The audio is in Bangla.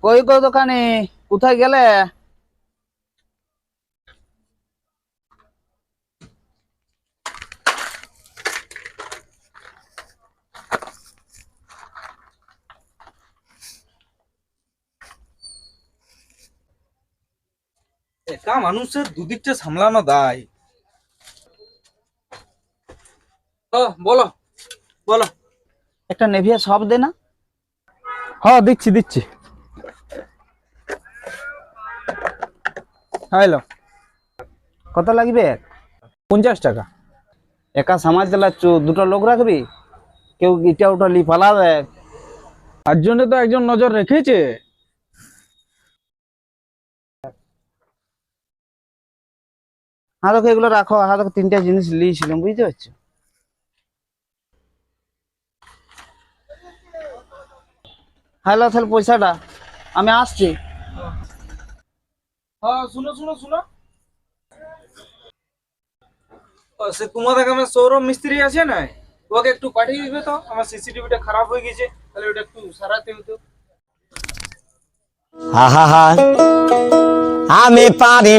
কই গো দোকানে, কোথায় গেলে? একা মানুষের দুদিকটা সামলানো দায়। বলো বলো। একটা নেভিয়া সব দে না। হ্যাঁ দিচ্ছি দিচ্ছি। হ্যালো, কত লাগবে? 50 টাকা। একা সামাজ চালাচ্ছ, দুটো লোক রাখবি? কেউ ইটা উঠা লি পালাবে। তার জন্য তো একজন নজর রেখেছে। হ্যাঁ দেখো এগুলো রাখো, হ্যাঁ দেখো তিনটা জিনিস নিয়েছিলাম, বুঝতে পারছো? হ্যালো, তাহলে পয়সাটা আমি আসছি। হ্যাঁ শুনো শুনো শুনো, সে তোমাদের গ্রামে সৌরভ মিস্ত্রি আছে না, ওকে একটু পাঠিয়ে দিবে তো, আমার সিসিটিভিটা খারাপ হয়ে গেছে, তাহলে ওটা একটু সারাতে হতো। আহা, আমি পারি